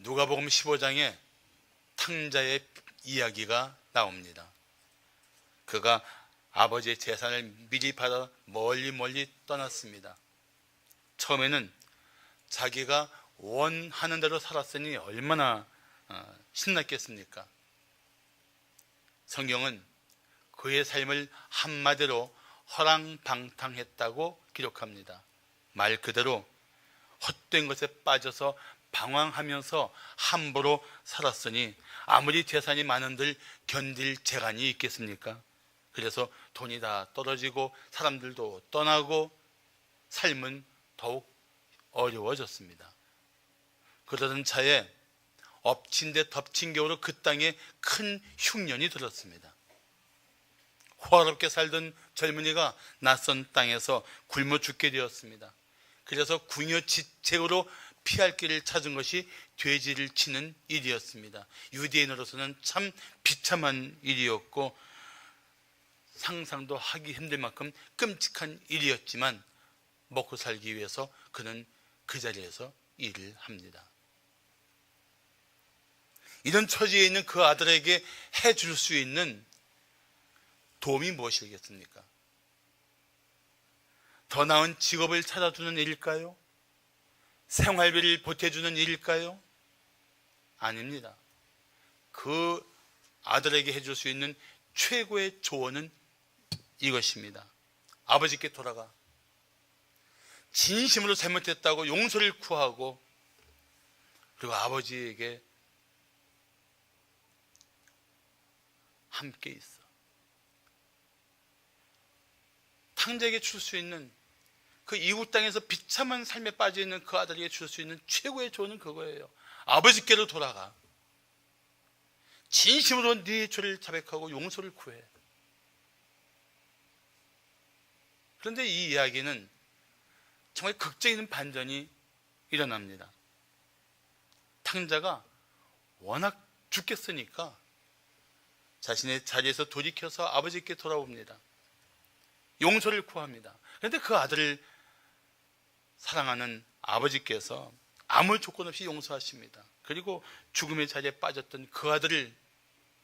누가복음 15장에 탕자의 이야기가 나옵니다. 그가 아버지의 재산을 미리 받아 멀리 떠났습니다. 처음에는 자기가 원하는 대로 살았으니 얼마나 신났겠습니까? 성경은 그의 삶을 한마디로 허랑방탕했다고 기록합니다. 말 그대로 헛된 것에 빠져서 방황하면서 함부로 살았으니 아무리 재산이 많은들 견딜 재간이 있겠습니까? 그래서 돈이 다 떨어지고 사람들도 떠나고 삶은 더욱 어려워졌습니다. 그러던 차에 엎친 데 덮친 격으로 그 땅에 큰 흉년이 들었습니다. 호화롭게 살던 젊은이가 낯선 땅에서 굶어 죽게 되었습니다. 그래서 궁여지책으로 피할 길을 찾은 것이 돼지를 치는 일이었습니다. 유대인으로서는 참 비참한 일이었고 상상도 하기 힘들 만큼 끔찍한 일이었지만 먹고 살기 위해서 그는 그 자리에서 일을 합니다. 이런 처지에 있는 그 아들에게 해줄 수 있는 도움이 무엇이겠습니까? 더 나은 직업을 찾아주는 일일까요? 생활비를 보태주는 일일까요? 아닙니다. 그 아들에게 해줄 수 있는 최고의 조언은 이것입니다. 아버지께 돌아가 진심으로 잘못했다고 용서를 구하고 그리고 아버지에게 함께 있어. 탕자에게 줄 수 있는 그 이웃 땅에서 비참한 삶에 빠져 있는 그 아들에게 줄 수 있는 최고의 조언은 그거예요. 아버지께로 돌아가 진심으로 네 죄를 자백하고 용서를 구해. 그런데 이 이야기는 정말 극적인 반전이 일어납니다. 탕자가 워낙 죽겠으니까 자신의 자리에서 돌이켜서 아버지께 돌아옵니다. 용서를 구합니다. 그런데 그 아들을 사랑하는 아버지께서 아무 조건 없이 용서하십니다. 그리고 죽음의 자리에 빠졌던 그 아들을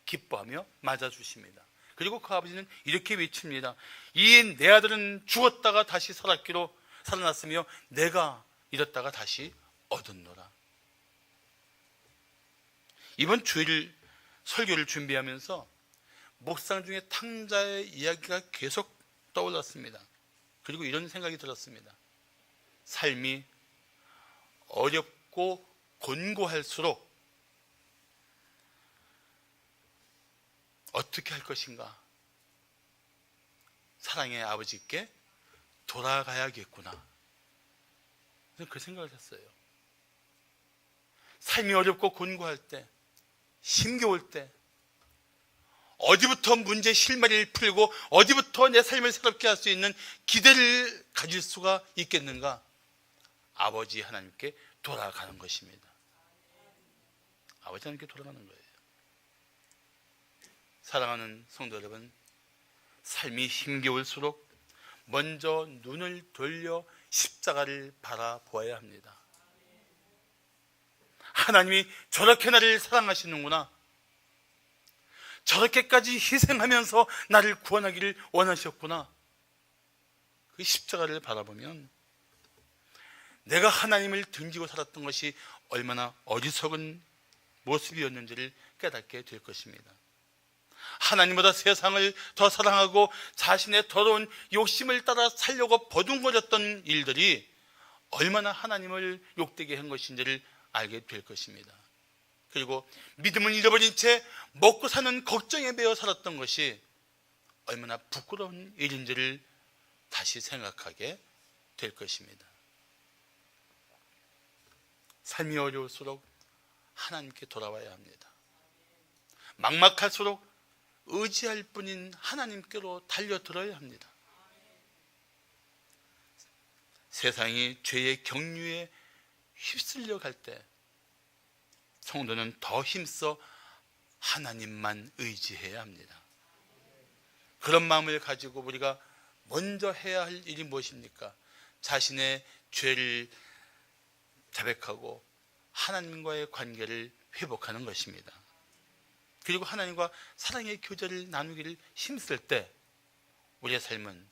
기뻐하며 맞아주십니다. 그리고 그 아버지는 이렇게 외칩니다. 이 내 아들은 죽었다가 다시 살아났으며 내가 잃었다가 다시 얻었노라. 이번 주일 설교를 준비하면서 묵상 중에 탕자의 이야기가 계속 떠올랐습니다. 그리고 이런 생각이 들었습니다. 삶이 어렵고 곤고할수록 어떻게 할 것인가? 사랑의 아버지께 돌아가야겠구나. 저는 그 생각을 했어요. 삶이 어렵고 곤고할 때, 힘겨울 때 어디부터 문제 실마리를 풀고 어디부터 내 삶을 새롭게 할 수 있는 기대를 가질 수가 있겠는가? 아버지 하나님께 돌아가는 것입니다. 아버지 하나님께 돌아가는 거예요. 사랑하는 성도 여러분, 삶이 힘겨울수록 먼저 눈을 돌려 십자가를 바라보아야 합니다. 하나님이 저렇게 나를 사랑하시는구나, 저렇게까지 희생하면서 나를 구원하기를 원하셨구나. 그 십자가를 바라보면 내가 하나님을 등지고 살았던 것이 얼마나 어리석은 모습이었는지를 깨닫게 될 것입니다. 하나님보다 세상을 더 사랑하고 자신의 더러운 욕심을 따라 살려고 버둥거렸던 일들이 얼마나 하나님을 욕되게 한 것인지를 알게 될 것입니다. 그리고 믿음을 잃어버린 채 먹고 사는 걱정에 매여 살았던 것이 얼마나 부끄러운 일인지를 다시 생각하게 될 것입니다. 삶이 어려울수록 하나님께 돌아와야 합니다. 막막할수록 의지할 뿐인 하나님께로 달려들어야 합니다. 세상이 죄의 경류에 휩쓸려 갈 때 성도는 더 힘써 하나님만 의지해야 합니다. 그런 마음을 가지고 우리가 먼저 해야 할 일이 무엇입니까? 자신의 죄를 자백하고 하나님과의 관계를 회복하는 것입니다. 그리고 하나님과 사랑의 교제를 나누기를 힘쓸 때 우리의 삶은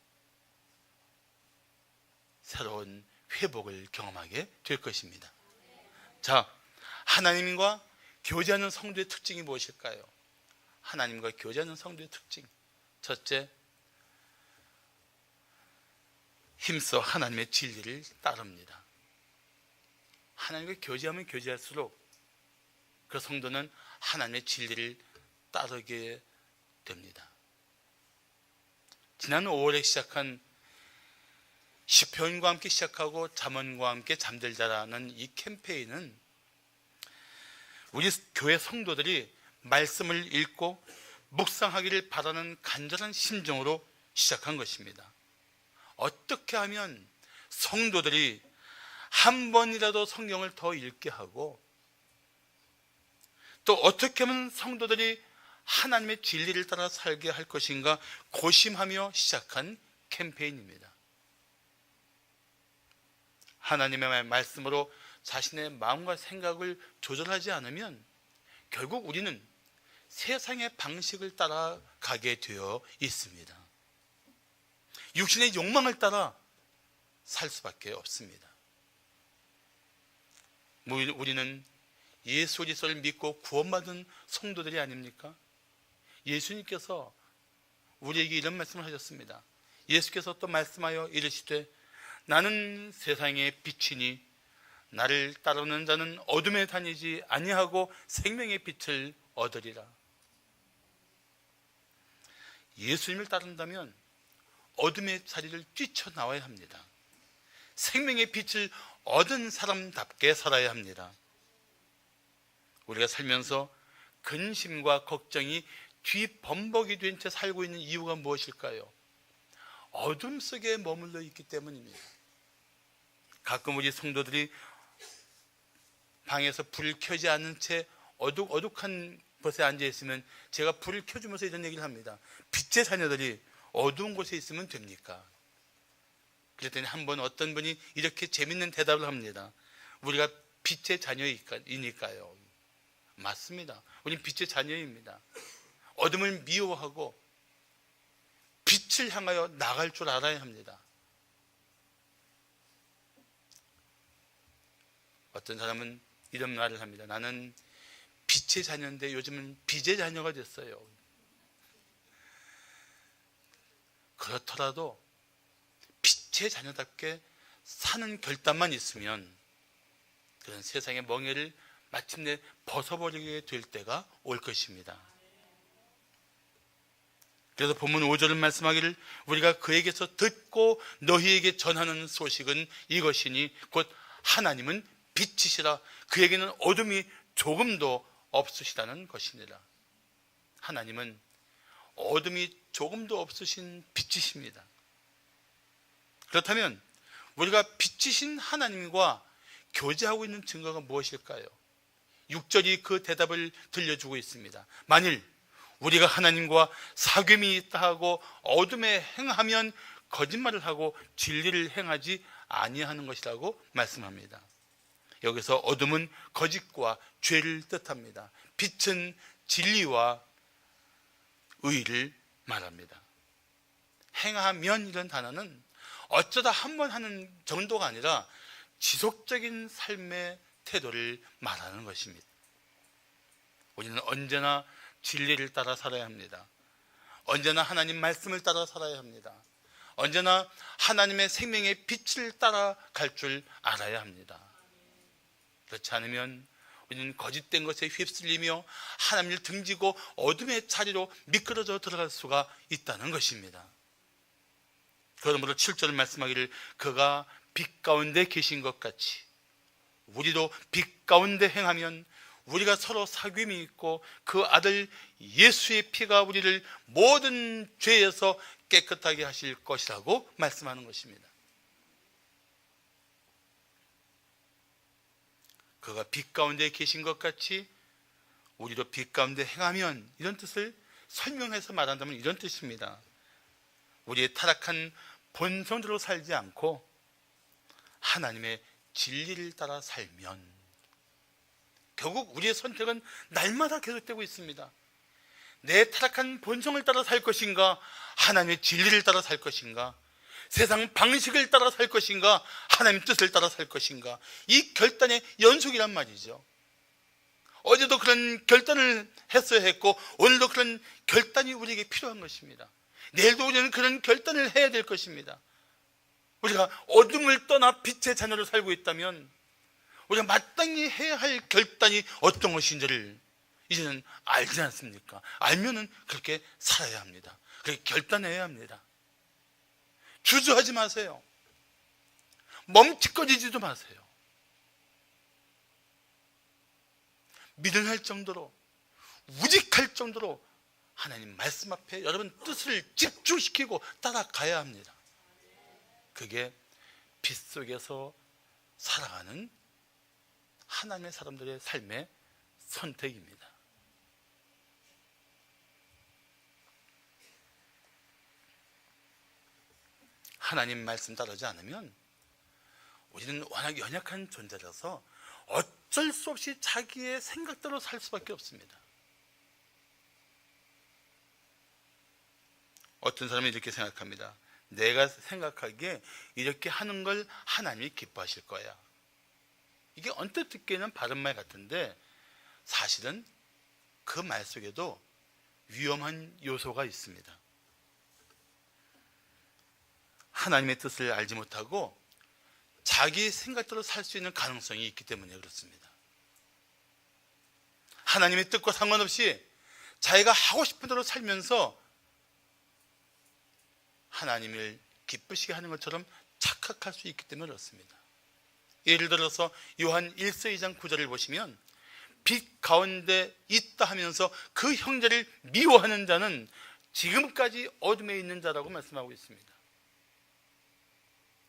새로운 회복을 경험하게 될 것입니다. 자, 하나님과 교제하는 성도의 특징이 무엇일까요? 하나님과 교제하는 성도의 특징. 첫째, 힘써 하나님의 진리를 따릅니다. 하나님과 교제하면 교제할수록 그 성도는 하나님의 진리를 따르게 됩니다. 지난 5월에 시작한 시편과 함께 시작하고 잠언과 함께 잠들자라는 이 캠페인은 우리 교회 성도들이 말씀을 읽고 묵상하기를 바라는 간절한 심정으로 시작한 것입니다. 어떻게 하면 성도들이 한 번이라도 성경을 더 읽게 하고, 또 어떻게 하면 성도들이 하나님의 진리를 따라 살게 할 것인가 고심하며 시작한 캠페인입니다. 하나님의 말씀으로 자신의 마음과 생각을 조절하지 않으면 결국 우리는 세상의 방식을 따라가게 되어 있습니다. 육신의 욕망을 따라 살 수밖에 없습니다. 우리는 예수 그리스도를 믿고 구원받은 성도들이 아닙니까? 예수님께서 우리에게 이런 말씀을 하셨습니다. 예수께서 또 말씀하여 이르시되 나는 세상의 빛이니 나를 따르는 자는 어둠에 다니지 아니하고 생명의 빛을 얻으리라. 예수님을 따른다면 어둠의 자리를 뛰쳐나와야 합니다. 생명의 빛을 얻은 사람답게 살아야 합니다. 우리가 살면서 근심과 걱정이 뒤범벅이 된 채 살고 있는 이유가 무엇일까요? 어둠 속에 머물러 있기 때문입니다. 가끔 우리 성도들이 방에서 불을 켜지 않은 채 어둑어둑한 곳에 앉아 있으면 제가 불을 켜주면서 이런 얘기를 합니다. 빛의 자녀들이 어두운 곳에 있으면 됩니까? 그랬더니 한 번 어떤 분이 이렇게 재밌는 대답을 합니다. 우리가 빛의 자녀이니까요. 맞습니다. 우리는 빛의 자녀입니다. 어둠을 미워하고 빛을 향하여 나갈 줄 알아야 합니다. 어떤 사람은 이런 말을 합니다. 나는 빛의 자녀인데 요즘은 빛의 자녀가 됐어요. 그렇더라도 빛의 자녀답게 사는 결단만 있으면 그런 세상의 멍에를 마침내 벗어버리게 될 때가 올 것입니다. 그래서 본문 5절은 말씀하기를 우리가 그에게서 듣고 너희에게 전하는 소식은 이것이니 곧 하나님은 빛이시라 그에게는 어둠이 조금도 없으시다는 것이니라. 하나님은 어둠이 조금도 없으신 빛이십니다. 그렇다면 우리가 빛이신 하나님과 교제하고 있는 증거가 무엇일까요? 6절이 그 대답을 들려주고 있습니다. 만일 우리가 하나님과 사귐이 있다 하고 어둠에 행하면 거짓말을 하고 진리를 행하지 아니하는 것이라고 말씀합니다. 여기서 어둠은 거짓과 죄를 뜻합니다. 빛은 진리와 의를 말합니다. 행하면 이런 단어는 어쩌다 한 번 하는 정도가 아니라 지속적인 삶의 태도를 말하는 것입니다. 우리는 언제나 진리를 따라 살아야 합니다. 언제나 하나님 말씀을 따라 살아야 합니다. 언제나 하나님의 생명의 빛을 따라갈 줄 알아야 합니다. 그렇지 않으면 우리는 거짓된 것에 휩쓸리며 하나님을 등지고 어둠의 자리로 미끄러져 들어갈 수가 있다는 것입니다. 그러므로 7절 말씀하기를 그가 빛 가운데 계신 것 같이 우리도 빛 가운데 행하면 우리가 서로 사귐이 있고 그 아들 예수의 피가 우리를 모든 죄에서 깨끗하게 하실 것이라고 말씀하는 것입니다. 그가 빛 가운데 계신 것 같이 우리도 빛 가운데 행하면 이런 뜻을 설명해서 말한다면 이런 뜻입니다. 우리의 타락한 본성대로 살지 않고 하나님의 진리를 따라 살면 결국 우리의 선택은 날마다 계속되고 있습니다. 내 타락한 본성을 따라 살 것인가, 하나님의 진리를 따라 살 것인가, 세상 방식을 따라 살 것인가, 하나님의 뜻을 따라 살 것인가, 이 결단의 연속이란 말이죠. 어제도 그런 결단을 했어야 했고 오늘도 그런 결단이 우리에게 필요한 것입니다. 내일도 우리는 그런 결단을 해야 될 것입니다. 우리가 어둠을 떠나 빛의 자녀로 살고 있다면 우리가 마땅히 해야 할 결단이 어떤 것인지를 이제는 알지 않습니까? 알면은 그렇게 살아야 합니다. 그렇게 결단해야 합니다. 주저하지 마세요. 멈칫거리지도 마세요. 미련할 정도로, 우직할 정도로 하나님 말씀 앞에 여러분 뜻을 집중시키고 따라가야 합니다. 그게 빛 속에서 살아가는 하나님의 사람들의 삶의 선택입니다. 하나님 말씀 따르지 않으면 우리는 워낙 연약한 존재라서 어쩔 수 없이 자기의 생각대로 살 수밖에 없습니다. 어떤 사람은 이렇게 생각합니다. 내가 생각하기에 이렇게 하는 걸 하나님이 기뻐하실 거야. 이게 언뜻 듣기에는 바른 말 같은데 사실은 그 말 속에도 위험한 요소가 있습니다. 하나님의 뜻을 알지 못하고 자기 생각대로 살 수 있는 가능성이 있기 때문에 그렇습니다. 하나님의 뜻과 상관없이 자기가 하고 싶은 대로 살면서 하나님을 기쁘시게 하는 것처럼 착각할 수 있기 때문에 그렇습니다. 예를 들어서 요한 1서 2장 9절을 보시면 빛 가운데 있다 하면서 그 형제를 미워하는 자는 지금까지 어둠에 있는 자라고 말씀하고 있습니다.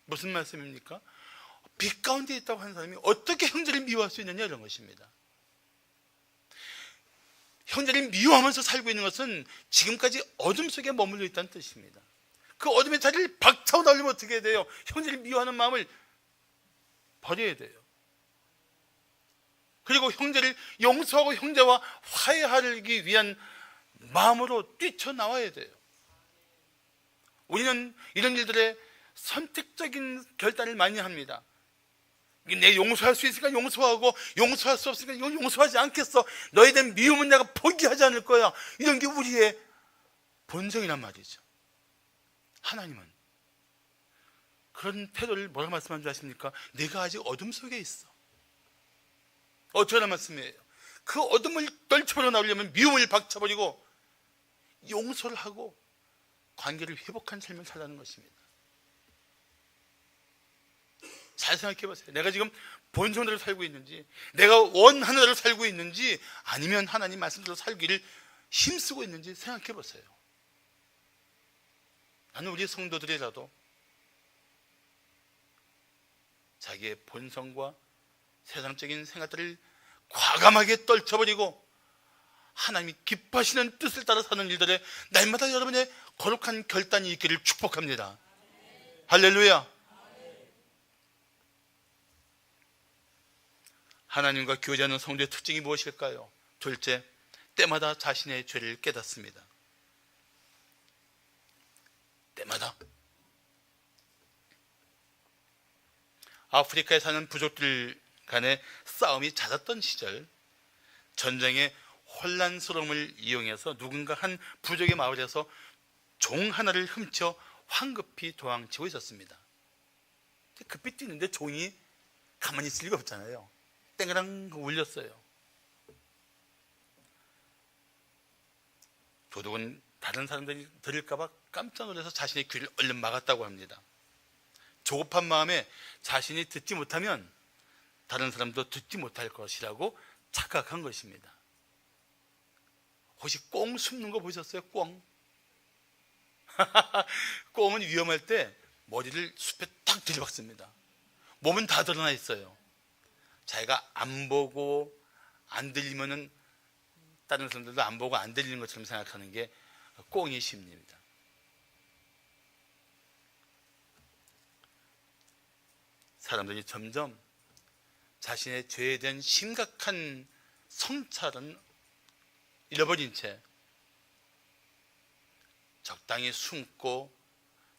무슨 말씀입니까? 빛 가운데 있다고 하는 사람이 어떻게 형제를 미워할 수 있느냐 이런 것입니다. 형제를 미워하면서 살고 있는 것은 지금까지 어둠 속에 머물러 있다는 뜻입니다. 그 어둠의 자리를 박차고 나오려면 어떻게 해야 돼요? 형제를 미워하는 마음을 버려야 돼요. 그리고 형제를 용서하고 형제와 화해하기 위한 마음으로 뛰쳐나와야 돼요. 우리는 이런 일들에 선택적인 결단을 많이 합니다. 내 용서할 수 있으니까 용서하고 용서할 수 없으니까 이건 용서하지 않겠어. 너에 대한 미움은 내가 포기하지 않을 거야. 이런 게 우리의 본성이란 말이죠. 하나님은 그런 태도를 뭐라고 말씀한 줄 아십니까? 내가 아직 어둠 속에 있어. 어떻게 하는 말씀이에요? 그 어둠을 떨쳐버려 나오려면 미움을 박차버리고 용서를 하고 관계를 회복한 삶을 살라는 것입니다. 잘 생각해 보세요. 내가 지금 본성대로 살고 있는지, 내가 원하는 대로 살고 있는지, 아니면 하나님 말씀대로 살기를 힘쓰고 있는지 생각해 보세요. 나는 우리 성도들이라도 자기의 본성과 세상적인 생각들을 과감하게 떨쳐버리고 하나님이 기뻐하시는 뜻을 따라 사는 일들에 날마다 여러분의 거룩한 결단이 있기를 축복합니다. 할렐루야. 하나님과 교제하는 성도의 특징이 무엇일까요? 둘째, 때마다 자신의 죄를 깨닫습니다. 때마다. 아프리카에 사는 부족들 간의 싸움이 잦았던 시절, 전쟁의 혼란스러움을 이용해서 누군가 한 부족의 마을에서 종 하나를 훔쳐 황급히 도망치고 있었습니다. 급히 뛰는데 종이 가만히 있을 리가 없잖아요. 땡그랑 울렸어요. 도둑은 다른 사람들이 들을까 봐 깜짝 놀라서 자신의 귀를 얼른 막았다고 합니다. 조급한 마음에 자신이 듣지 못하면 다른 사람도 듣지 못할 것이라고 착각한 것입니다. 혹시 꽁 숨는 거 보셨어요? 꽁? 꽁은 위험할 때 머리를 숲에 탁 들이박습니다. 몸은 다 드러나 있어요. 자기가 안 보고 안 들리면은 다른 사람들도 안 보고 안 들리는 것처럼 생각하는 게 꽁의 심리입니다. 사람들이 점점 자신의 죄에 대한 심각한 성찰은 잃어버린 채 적당히 숨고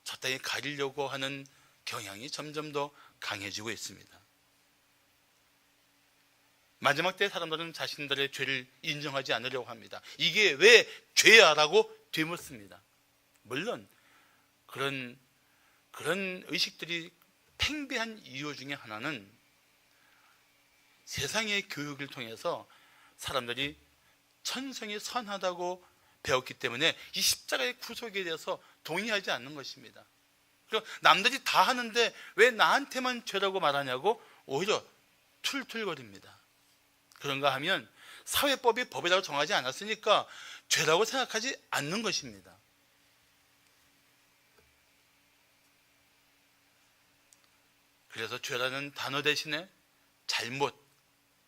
적당히 가리려고 하는 경향이 점점 더 강해지고 있습니다. 마지막 때 사람들은 자신들의 죄를 인정하지 않으려고 합니다. 이게 왜 죄야? 라고 되묻습니다. 물론 그런 의식들이 팽배한 이유 중에 하나는 세상의 교육을 통해서 사람들이 천성이 선하다고 배웠기 때문에 이 십자가의 구속에 대해서 동의하지 않는 것입니다. 그리고 남들이 다 하는데 왜 나한테만 죄라고 말하냐고 오히려 툴툴거립니다. 그런가 하면 사회법이 법이라고 정하지 않았으니까 죄라고 생각하지 않는 것입니다. 그래서 죄라는 단어 대신에 잘못,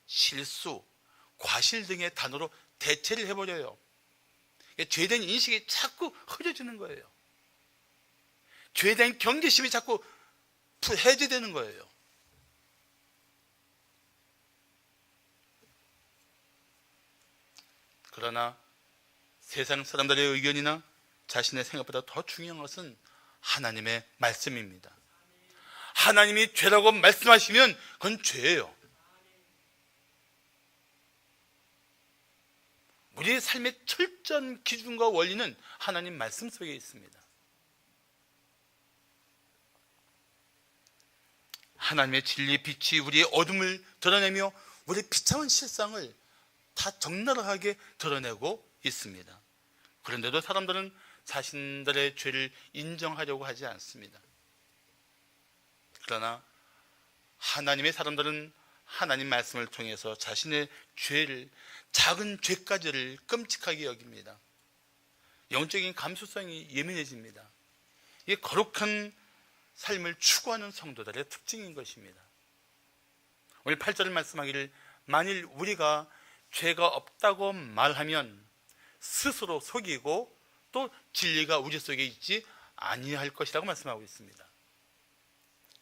실수, 과실 등의 단어로 대체를 해버려요. 죄된 인식이 자꾸 흐려지는 거예요. 죄된 경계심이 자꾸 해제되는 거예요. 그러나 세상 사람들의 의견이나 자신의 생각보다 더 중요한 것은 하나님의 말씀입니다. 하나님이 죄라고 말씀하시면 그건 죄예요. 우리의 삶의 철저한 기준과 원리는 하나님 말씀 속에 있습니다. 하나님의 진리의 빛이 우리의 어둠을 드러내며 우리의 비참한 실상을 다 적나라하게 드러내고 있습니다. 그런데도 사람들은 자신들의 죄를 인정하려고 하지 않습니다. 그러나 하나님의 사람들은 하나님 말씀을 통해서 자신의 죄를, 작은 죄까지를 끔찍하게 여깁니다. 영적인 감수성이 예민해집니다. 이게 거룩한 삶을 추구하는 성도들의 특징인 것입니다. 오늘 8절을 말씀하기를 만일 우리가 죄가 없다고 말하면 스스로 속이고 또 진리가 우리 속에 있지 아니할 것이라고 말씀하고 있습니다.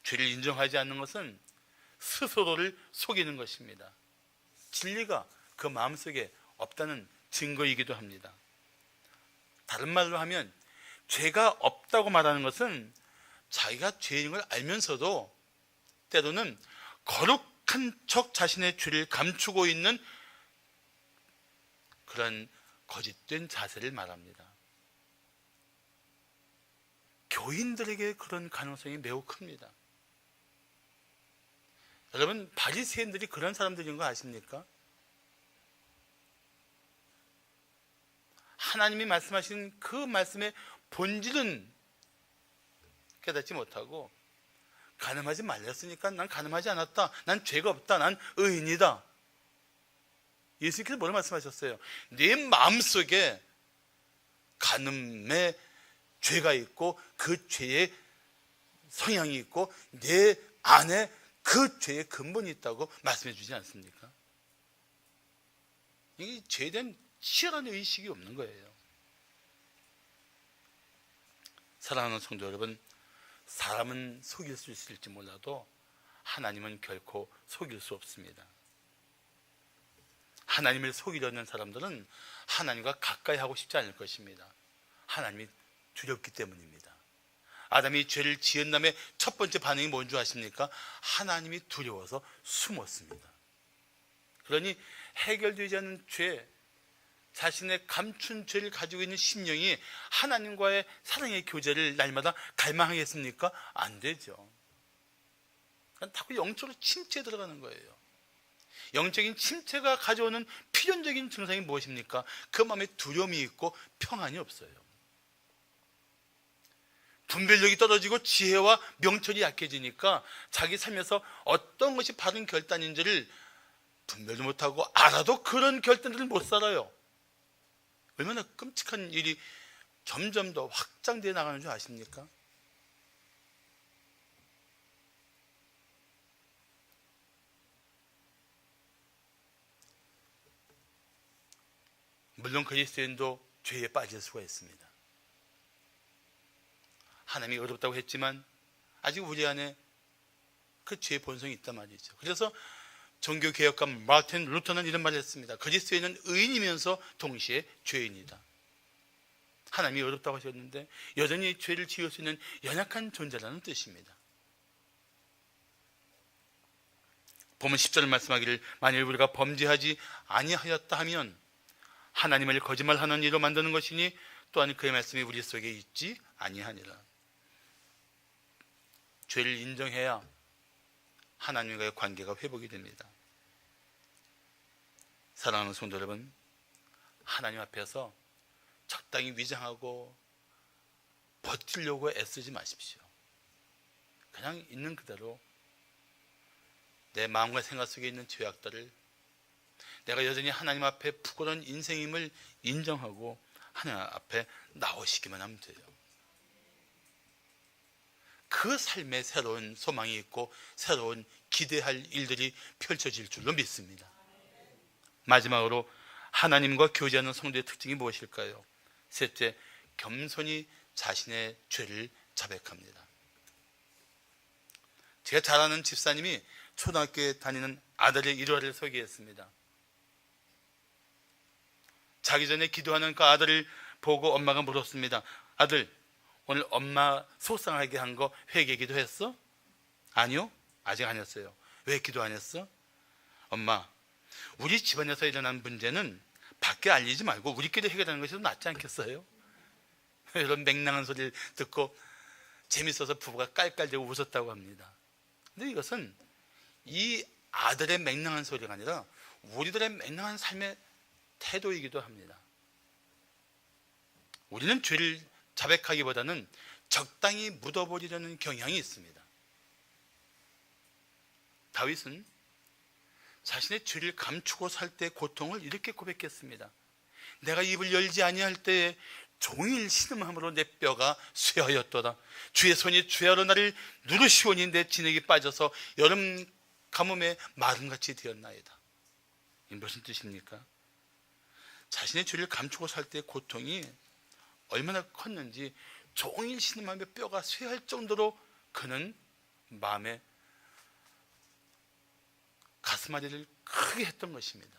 죄를 인정하지 않는 것은 스스로를 속이는 것입니다. 진리가 그 마음속에 없다는 증거이기도 합니다. 다른 말로 하면 죄가 없다고 말하는 것은 자기가 죄인 걸 알면서도 때로는 거룩한 척 자신의 죄를 감추고 있는 그런 거짓된 자세를 말합니다. 교인들에게 그런 가능성이 매우 큽니다. 여러분, 바리새인들이 그런 사람들인 거 아십니까? 하나님이 말씀하신 그 말씀의 본질은 깨닫지 못하고 간음하지 말랬으니까 난 간음하지 않았다, 난 죄가 없다, 난 의인이다. 예수님께서 뭐라 말씀하셨어요? 내 마음속에 간음의 죄가 있고 그 죄의 성향이 있고 내 안에 그 죄의 근본이 있다고 말씀해 주지 않습니까? 이게 죄에 대한 치열한 의식이 없는 거예요. 사랑하는 성도 여러분, 사람은 속일 수 있을지 몰라도 하나님은 결코 속일 수 없습니다. 하나님을 속이려는 사람들은 하나님과 가까이 하고 싶지 않을 것입니다. 하나님이 두렵기 때문입니다. 아담이 죄를 지은 다음에 첫 번째 반응이 뭔지 아십니까? 하나님이 두려워서 숨었습니다. 그러니 해결되지 않은 죄, 자신의 감춘 죄를 가지고 있는 심령이 하나님과의 사랑의 교제를 날마다 갈망하겠습니까? 안 되죠. 자꾸 영적으로 침체에 들어가는 거예요. 영적인 침체가 가져오는 필연적인 증상이 무엇입니까? 그 마음에 두려움이 있고 평안이 없어요. 분별력이 떨어지고 지혜와 명철이 약해지니까 자기 삶에서 어떤 것이 바른 결단인지를 분별도 못하고 알아도 그런 결단들을 못 살아요. 얼마나 끔찍한 일이 점점 더 확장되어 나가는 줄 아십니까? 물론 그리스도인도 죄에 빠질 수가 있습니다. 하나님이 어렵다고 했지만 아직 우리 안에 그 죄의 본성이 있단 말이죠. 그래서 종교개혁가 마틴 루터는 이런 말을 했습니다. 그리스도인은 의인이면서 동시에 죄인이다. 하나님이 어렵다고 하셨는데 여전히 죄를 지을 수 있는 연약한 존재라는 뜻입니다. 보면 10절을 말씀하기를 만일 우리가 범죄하지 아니하였다 하면 하나님을 거짓말하는 이로 만드는 것이니 또한 그의 말씀이 우리 속에 있지 아니하니라. 죄를 인정해야 하나님과의 관계가 회복이 됩니다. 사랑하는 성도 여러분, 하나님 앞에서 적당히 위장하고 버티려고 애쓰지 마십시오. 그냥 있는 그대로 내 마음과 생각 속에 있는 죄악들을 내가 여전히 하나님 앞에 부끄러운 인생임을 인정하고 하나님 앞에 나오시기만 하면 돼요. 그 삶에 새로운 소망이 있고 새로운 기대할 일들이 펼쳐질 줄로 믿습니다. 마지막으로 하나님과 교제하는 성도의 특징이 무엇일까요? 셋째, 겸손히 자신의 죄를 자백합니다. 제가 잘 아는 집사님이 초등학교에 다니는 아들의 일화를 소개했습니다. 자기 전에 기도하는 그 아들을 보고 엄마가 물었습니다. 아들, 오늘 엄마 속상하게 한 거 회개 기도했어? 아니요, 아직 안 했어요. 왜 기도 안 했어? 엄마, 우리 집안에서 일어난 문제는 밖에 알리지 말고 우리끼리 해결하는 것이 더 낫지 않겠어요? 이런 맹랑한 소리를 듣고 재밌어서 부부가 깔깔대고 웃었다고 합니다. 근데 이것은 이 아들의 맹랑한 소리가 아니라 우리들의 맹랑한 삶의 태도이기도 합니다. 우리는 죄를 자백하기보다는 적당히 묻어버리려는 경향이 있습니다. 다윗은 자신의 죄를 감추고 살 때의 고통을 이렇게 고백했습니다. 내가 입을 열지 아니할 때에 종일 신음함으로 내 뼈가 쇠하였도다. 주의 손이 죄하러 나를 누르시오니 내 진액이 빠져서 여름 가뭄에 마름같이 되었나이다. 이게 무슨 뜻입니까? 자신의 죄를 감추고 살 때의 고통이 얼마나 컸는지 종일 신음하며 뼈가 쇠할 정도로 그는 마음에 가슴앓이를 크게 했던 것입니다.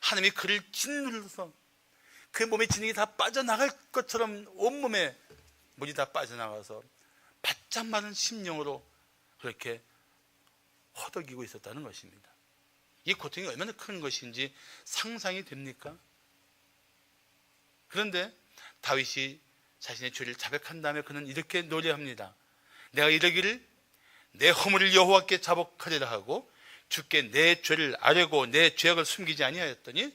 하나님이 그를 짓눌러서 그 몸의 진액이 다 빠져나갈 것처럼 온몸에 물이 다 빠져나가서 바짝 마른 심령으로 그렇게 허덕이고 있었다는 것입니다. 이 고통이 얼마나 큰 것인지 상상이 됩니까? 그런데 다윗이 자신의 죄를 자백한 다음에 그는 이렇게 노래합니다. 내가 이르기를 내 허물을 여호와께 자복하리라 하고 주께 내 죄를 아뢰고 내 죄악을 숨기지 아니하였더니,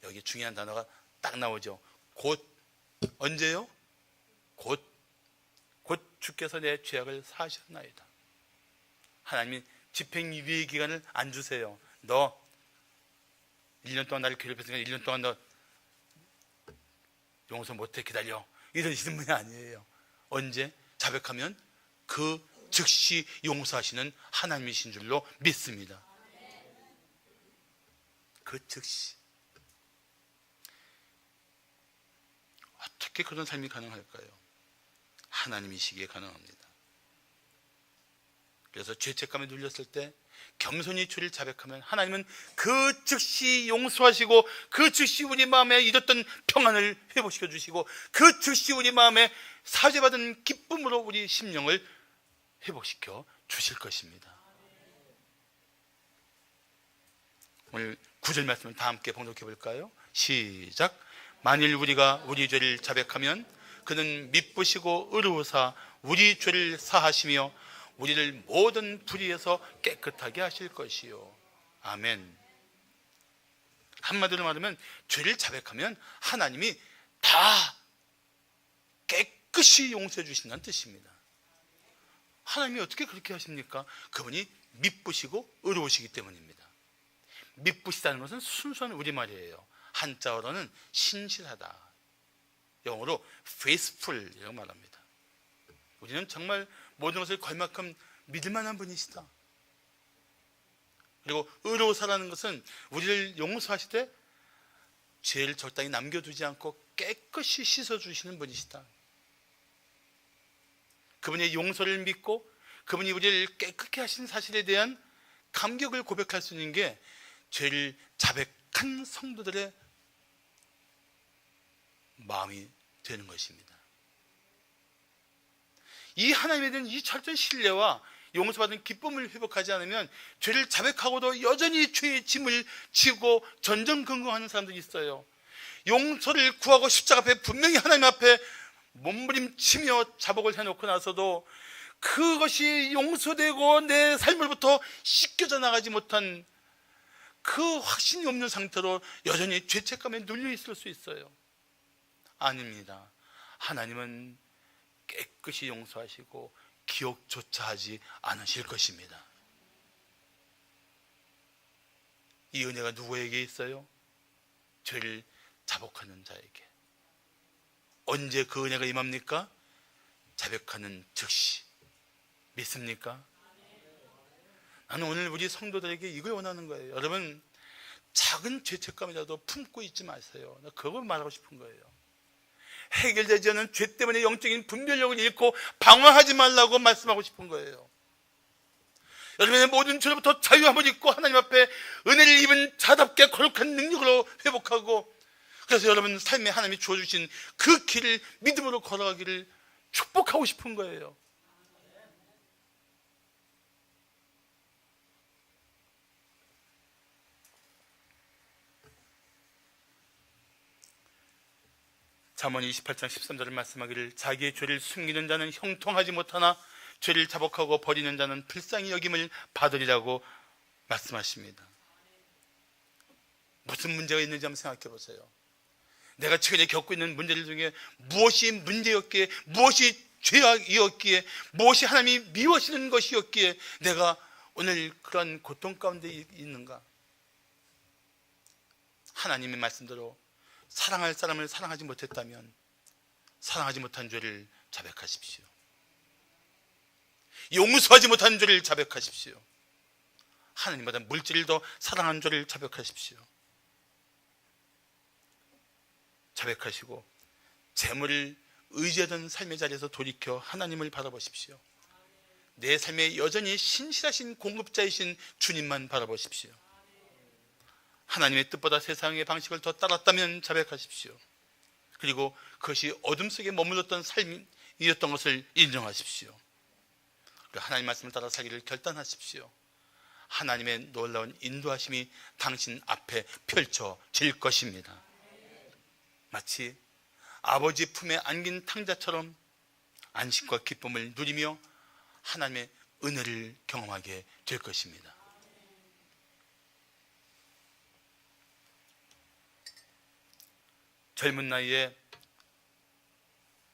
여기 중요한 단어가 딱 나오죠. 곧. 언제요? 곧 주께서 내 죄악을 사하셨나이다. 하나님이 집행유예 기간을 안 주세요. 너 1년 동안 나를 괴롭혔으니까 1년 동안 너 용서 못해, 기다려, 이러시는 분이 아니에요. 언제? 자백하면 그 즉시 용서하시는 하나님이신 줄로 믿습니다. 그 즉시. 어떻게 그런 삶이 가능할까요? 하나님이시기에 가능합니다. 그래서 죄책감에 눌렸을 때 겸손히 죄를 자백하면 하나님은 그 즉시 용서하시고 그 즉시 우리 마음에 잃었던 평안을 회복시켜 주시고 그 즉시 우리 마음에 사죄받은 기쁨으로 우리 심령을 회복시켜 주실 것입니다. 오늘 9절 말씀을 다 함께 봉독해 볼까요? 시작. 만일 우리가 우리 죄를 자백하면 그는 미쁘시고 의로우사 우리 죄를 사하시며 우리를 모든 불의에서 깨끗하게 하실 것이요. 아멘. 한마디로 말하면 죄를 자백하면 하나님이 다 깨끗이 용서해 주신다는 뜻입니다. 하나님이 어떻게 그렇게 하십니까? 그분이 미쁘시고 의로우시기 때문입니다. 미쁘시다는 것은 순수한 우리말이에요. 한자어로는 신실하다, 영어로 faithful 이라고 말합니다. 우리는 정말 모든 것을 걸 만큼 믿을 만한 분이시다. 그리고 의로우사라는 것은 우리를 용서하시되 죄를 적당히 남겨두지 않고 깨끗이 씻어주시는 분이시다. 그분의 용서를 믿고 그분이 우리를 깨끗게 하신 사실에 대한 감격을 고백할 수 있는 게 죄를 자백한 성도들의 마음이 되는 것입니다. 이 하나님에 대한 이 철저한 신뢰와 용서받은 기쁨을 회복하지 않으면 죄를 자백하고도 여전히 죄의 짐을 지고 전전긍긍하는 사람들이 있어요. 용서를 구하고 십자가 앞에 분명히 하나님 앞에 몸부림치며 자복을 해놓고 나서도 그것이 용서되고 내 삶으로부터 씻겨져 나가지 못한 그 확신이 없는 상태로 여전히 죄책감에 눌려 있을 수 있어요. 아닙니다. 하나님은 깨끗이 용서하시고 기억조차 하지 않으실 것입니다. 이 은혜가 누구에게 있어요? 죄를 자복하는 자에게. 언제 그 은혜가 임합니까? 자백하는 즉시. 믿습니까? 나는 오늘 우리 성도들에게 이걸 원하는 거예요. 여러분, 작은 죄책감이라도 품고 있지 마세요. 나 그걸 말하고 싶은 거예요. 해결되지 않은 죄 때문에 영적인 분별력을 잃고 방황하지 말라고 말씀하고 싶은 거예요. 여러분의 모든 죄로부터 자유함을 입고 하나님 앞에 은혜를 입은 자답게 거룩한 능력으로 회복하고, 그래서 여러분 삶에 하나님이 주어주신 그 길을 믿음으로 걸어가기를 축복하고 싶은 거예요. 잠언 28장 13절을 말씀하기를 자기의 죄를 숨기는 자는 형통하지 못하나 죄를 자복하고 버리는 자는 불쌍히 여김을 받으리라고 말씀하십니다. 무슨 문제가 있는지 한번 생각해 보세요. 내가 최근에 겪고 있는 문제들 중에 무엇이 문제였기에, 무엇이 죄악이었기에, 무엇이 하나님이 미워하시는 것이었기에 내가 오늘 그런 고통 가운데 있는가? 하나님의 말씀대로 사랑할 사람을 사랑하지 못했다면 사랑하지 못한 죄를 자백하십시오. 용서하지 못한 죄를 자백하십시오. 하나님보다 물질을 더 사랑한 죄를 자백하십시오. 자백하시고 재물을 의지하던 삶의 자리에서 돌이켜 하나님을 바라보십시오. 내 삶에 여전히 신실하신 공급자이신 주님만 바라보십시오. 하나님의 뜻보다 세상의 방식을 더 따랐다면 자백하십시오. 그리고 그것이 어둠 속에 머물렀던 삶이었던 것을 인정하십시오. 하나님 말씀을 따라 살기를 결단하십시오. 하나님의 놀라운 인도하심이 당신 앞에 펼쳐질 것입니다. 마치 아버지 품에 안긴 탕자처럼 안식과 기쁨을 누리며 하나님의 은혜를 경험하게 될 것입니다. 젊은 나이에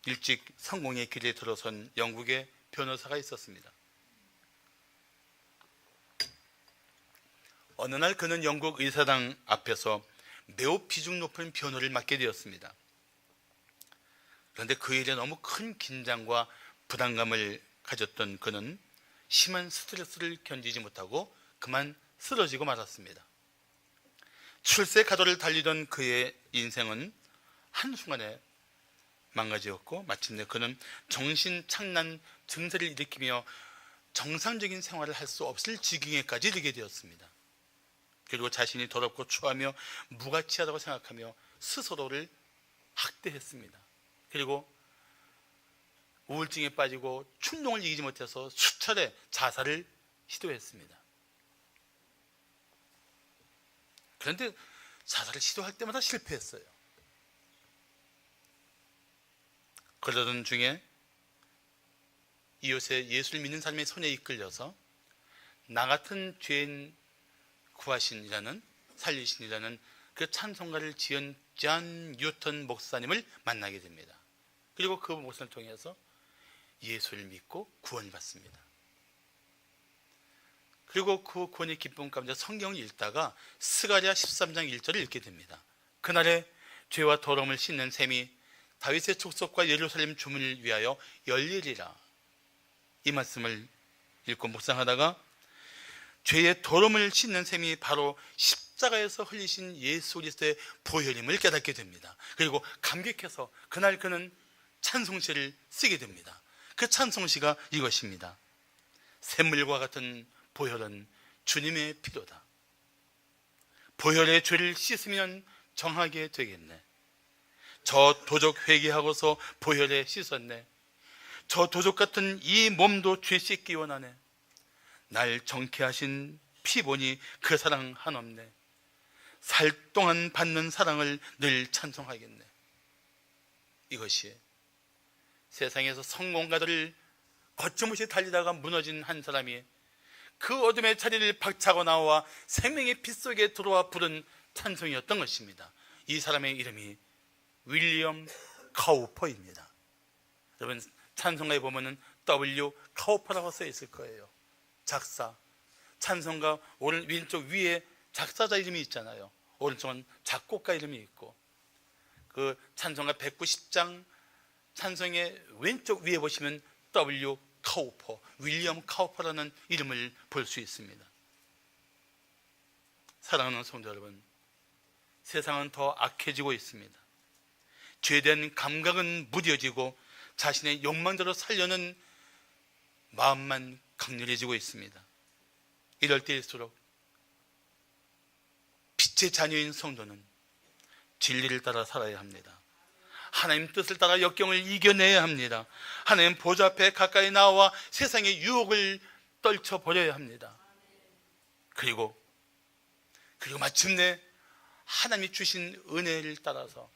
일찍 성공의 길에 들어선 영국의 변호사가 있었습니다. 어느 날 그는 영국 의사당 앞에서 매우 비중 높은 변호를 맡게 되었습니다. 그런데 그 일에 너무 큰 긴장과 부담감을 가졌던 그는 심한 스트레스를 견디지 못하고 그만 쓰러지고 말았습니다. 출세 가도를 달리던 그의 인생은 한순간에 망가졌고 마침내 그는 정신착란 증세를 일으키며 정상적인 생활을 할 수 없을 지경에까지 이르게 되었습니다. 그리고 자신이 더럽고 추하며 무가치하다고 생각하며 스스로를 학대했습니다. 그리고 우울증에 빠지고 충동을 이기지 못해서 수차례 자살을 시도했습니다. 그런데 자살을 시도할 때마다 실패했어요. 그러던 중에 이웃에 예수를 믿는 사람의 손에 이끌려서 나 같은 죄인 구하신이라는 살리신이라는 그 찬송가를 지은 존 뉴턴 목사님을 만나게 됩니다. 그리고 그 목사를 통해서 예수를 믿고 구원받습니다. 그리고 그 구원의 기쁨 가운데 성경을 읽다가 스가랴 13장 1절을 읽게 됩니다. 그날에 죄와 더러움을 씻는 셈이 다윗의 족속과 예루살렘 주문을 위하여 열리리라. 이 말씀을 읽고 묵상하다가 죄의 더러움을 씻는 셈이 바로 십자가에서 흘리신 예수 그리스도의 보혈임을 깨닫게 됩니다. 그리고 감격해서 그날 그는 찬송시를 쓰게 됩니다. 그 찬송시가 이것입니다. 샘물과 같은 보혈은 주님의 피로다. 보혈의 죄를 씻으면 정하게 되겠네. 저 도적 회개하고서 보혈에 씻었네. 저 도적 같은 이 몸도 죄 씻기 원하네. 날 정케 하신 피 보니 그 사랑 한없네. 살 동안 받는 사랑을 늘 찬송하겠네. 이것이 세상에서 성공가들을 거침없이 달리다가 무너진 한 사람이 그 어둠의 자리를 박차고 나와 생명의 빛 속에 들어와 부른 찬송이었던 것입니다. 이 사람의 이름이 윌리엄 카우퍼입니다. 여러분 찬송가에 보면은 W 카우퍼라고 써 있을 거예요. 작사. 찬송가 오른 왼쪽 위에 작사자 이름이 있잖아요. 오른쪽은 작곡가 이름이 있고, 그 찬송가 190장 찬송의 왼쪽 위에 보시면 W 카우퍼, 윌리엄 카우퍼라는 이름을 볼 수 있습니다. 사랑하는 성도 여러분, 세상은 더 악해지고 있습니다. 죄된 감각은 무뎌지고 자신의 욕망대로 살려는 마음만 강렬해지고 있습니다. 이럴 때일수록 빛의 자녀인 성도는 진리를 따라 살아야 합니다. 하나님 뜻을 따라 역경을 이겨내야 합니다. 하나님 보좌 앞에 가까이 나와 세상의 유혹을 떨쳐버려야 합니다. 그리고 마침내 하나님이 주신 은혜를 따라서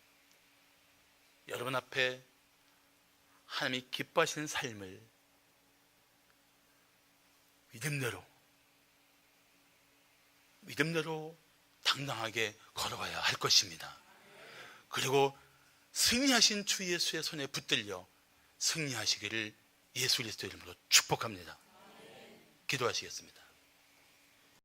여러분 앞에 하나님이 기뻐하시는 삶을 믿음대로 당당하게 걸어가야 할 것입니다. 그리고 승리하신 주 예수의 손에 붙들려 승리하시기를 예수 그리스도의 이름으로 축복합니다. 기도하시겠습니다.